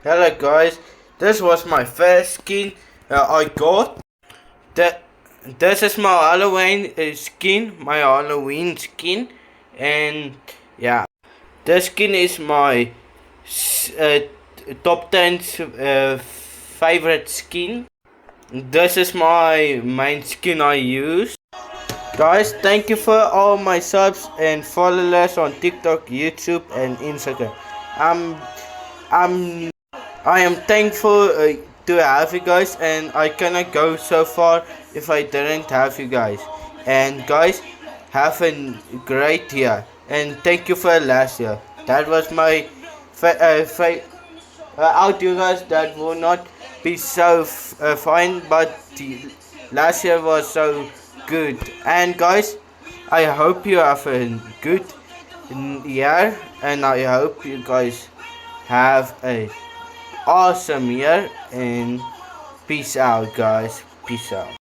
Hello guys, this was my first skin I got. That this is my Halloween skin, my Halloween skin, and yeah, this skin is my top 10 favorite skin. This is my main skin I use. Guys, thank you for all my subs and followers on TikTok, YouTube, and Instagram. I'm I'm I am thankful to have you guys, and I cannot go so far if I didn't have you guys. And guys, have a great year, and thank you for last year. That was my out you guys that will not be so fine, but last year was so good. And guys, I hope you have a good year, and I hope you guys have a awesome year, and peace out guys, peace out.